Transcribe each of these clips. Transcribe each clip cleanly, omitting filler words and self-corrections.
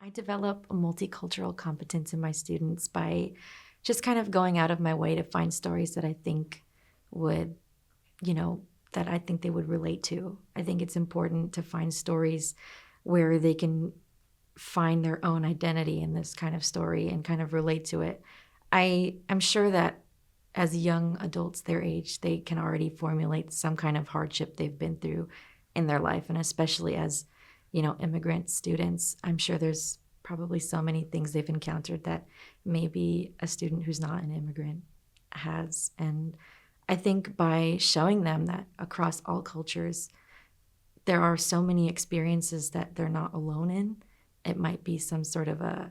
I develop a multicultural competence in my students by just kind of going out of my way to find stories that I think would, you know, that I think they would relate to. I think it's important to find stories where they can find their own identity in this kind of story and kind of relate to it. I'm sure that as young adults their age, they can already formulate some kind of hardship they've been through in their life. And especially as, immigrant students, I'm sure there's probably so many things they've encountered that maybe a student who's not an immigrant has. And I think by showing them that across all cultures, there are so many experiences that they're not alone in, it might be some sort of a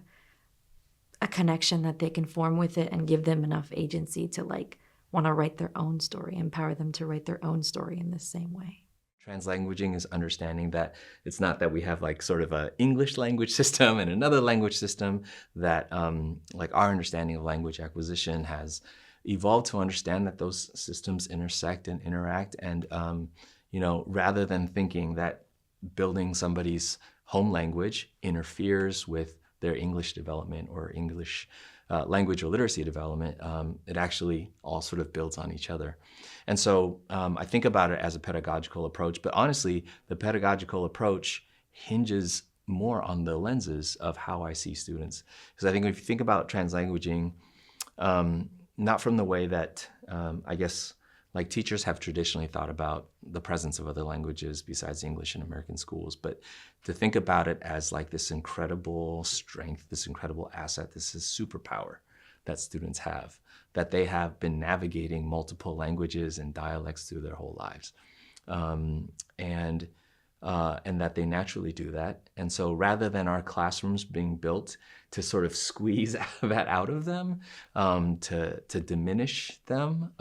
connection that they can form with it and give them enough agency to like want to write their own story, empower them to write their own story in the same way. Translanguaging is understanding that it's not that we have like sort of a English language system and another language system, that like our understanding of language acquisition has evolved to understand that those systems intersect and interact. And, rather than thinking that building somebody's home language interferes with their English development or English language or literacy development, it actually all sort of builds on each other. And so I think about it as a pedagogical approach, but honestly, the pedagogical approach hinges more on the lenses of how I see students. Because I think if you think about translanguaging, not from the way that I guess like teachers have traditionally thought about the presence of other languages besides English in American schools, but to think about it as like this incredible strength, this incredible asset, this is superpower that students have, that they have been navigating multiple languages and dialects through their whole lives. And that they naturally do that. And so rather than our classrooms being built to sort of squeeze that out of them, to diminish them,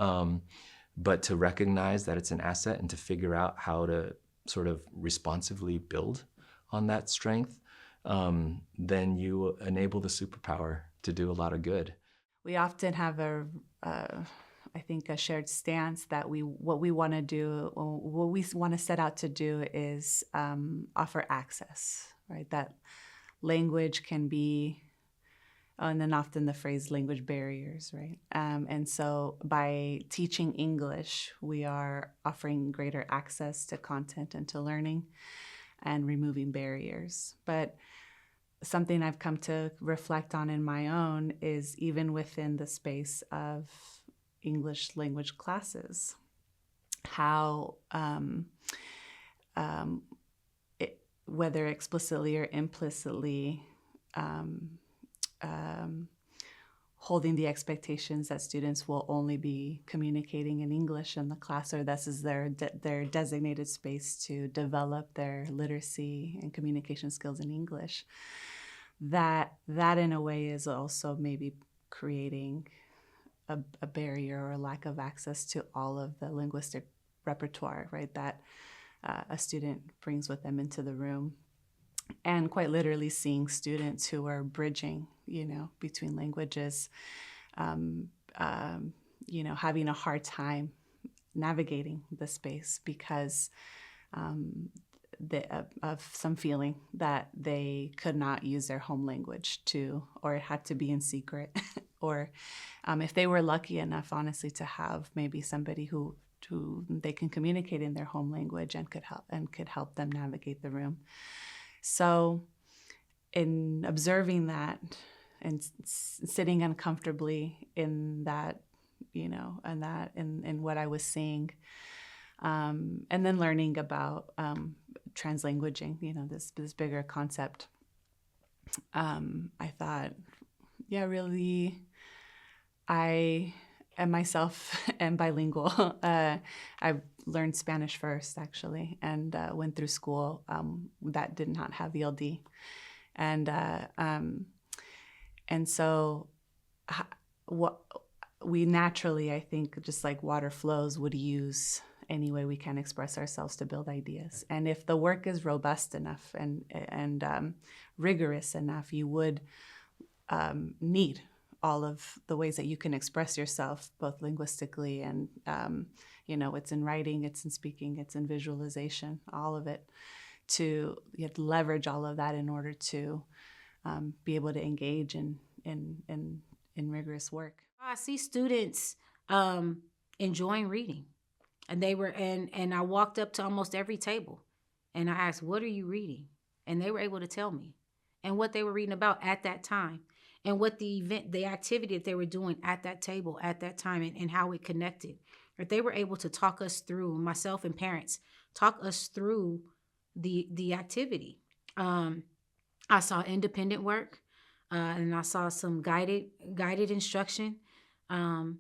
but to recognize that it's an asset and to figure out how to sort of responsively build on that strength, then you enable the superpower to do a lot of good. We often have I think, a shared stance that what we want to do, or what we want to set out to do is offer access, right? That language can be, and then often the phrase language barriers, right? And so by teaching English, we are offering greater access to content and to learning and removing barriers. But something I've come to reflect on in my own is even within the space of English language classes, how whether explicitly or implicitly, holding the expectations that students will only be communicating in English in the class, or this is their designated space to develop their literacy and communication skills in English. That in a way is also maybe creating a barrier or a lack of access to all of the linguistic repertoire, right, that a student brings with them into the room. And quite literally seeing students who are bridging, between languages, having a hard time navigating the space because of some feeling that they could not use their home language or it had to be in secret, or if they were lucky enough, honestly, to have maybe somebody who they can communicate in their home language and could help them navigate the room. So in observing that and sitting uncomfortably in that, in what I was seeing, and then learning about translanguaging, this bigger concept, I thought, yeah, really, I myself am bilingual. I learned Spanish first, actually, and went through school that did not have ELD, and so what we naturally, I think, just like water flows, would use any way we can express ourselves to build ideas. And if the work is robust enough and rigorous enough, you would need all of the ways that you can express yourself, both linguistically and, it's in writing, it's in speaking, it's in visualization, all of it, to you have to leverage all of that in order to be able to engage in rigorous work. I see students enjoying reading, and and I walked up to almost every table, and I asked, "What are you reading?" And they were able to tell me, and what they were reading about at that time, and what the activity that they were doing at that table at that time, and how it connected. If they were able to talk us through, myself and parents, talk us through the activity. I saw independent work, and I saw some guided instruction. And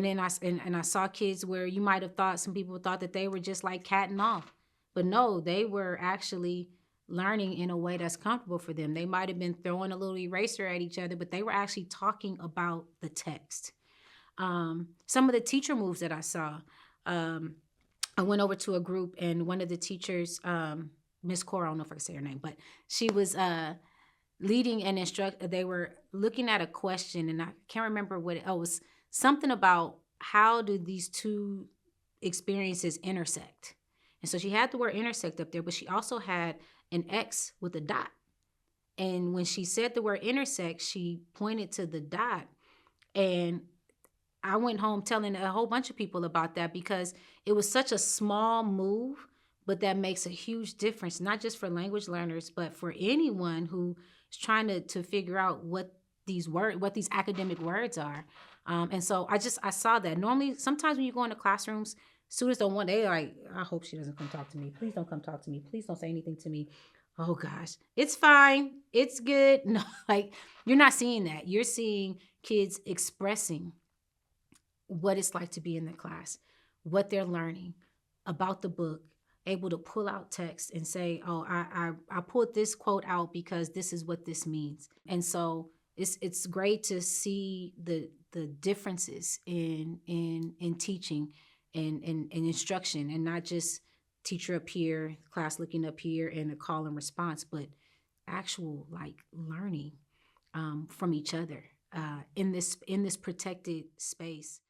then I saw kids where you might have thought, some people thought that they were just like cat and mouse, but no, they were actually learning in a way that's comfortable for them. They might have been throwing a little eraser at each other, but they were actually talking about the text. Some of the teacher moves that I saw, I went over to a group, and one of the teachers, Miss Cora, I don't know if I can say her name, but she was leading and they were looking at a question, and I can't remember what it was. Something about how do these two experiences intersect. And so she had the word intersect up there, but she also had an X with a dot. And when she said the word intersect, she pointed to the dot. And I went home telling a whole bunch of people about that, because it was such a small move, but that makes a huge difference, not just for language learners, but for anyone who is trying to figure out what these academic words are. And so I saw that. Normally, sometimes when you go into classrooms, students don't want, they like, I hope she doesn't come talk to me. Please don't come talk to me. Please don't say anything to me. Oh gosh, it's fine. It's good. No, like, you're not seeing that. You're seeing kids expressing what it's like to be in the class, what they're learning about the book, able to pull out text and say, oh, I pulled this quote out because this is what this means. And so it's great to see the differences in teaching and instruction, and not just teacher up here, class looking up here, and a call and response, but actual like learning from each other in this protected space.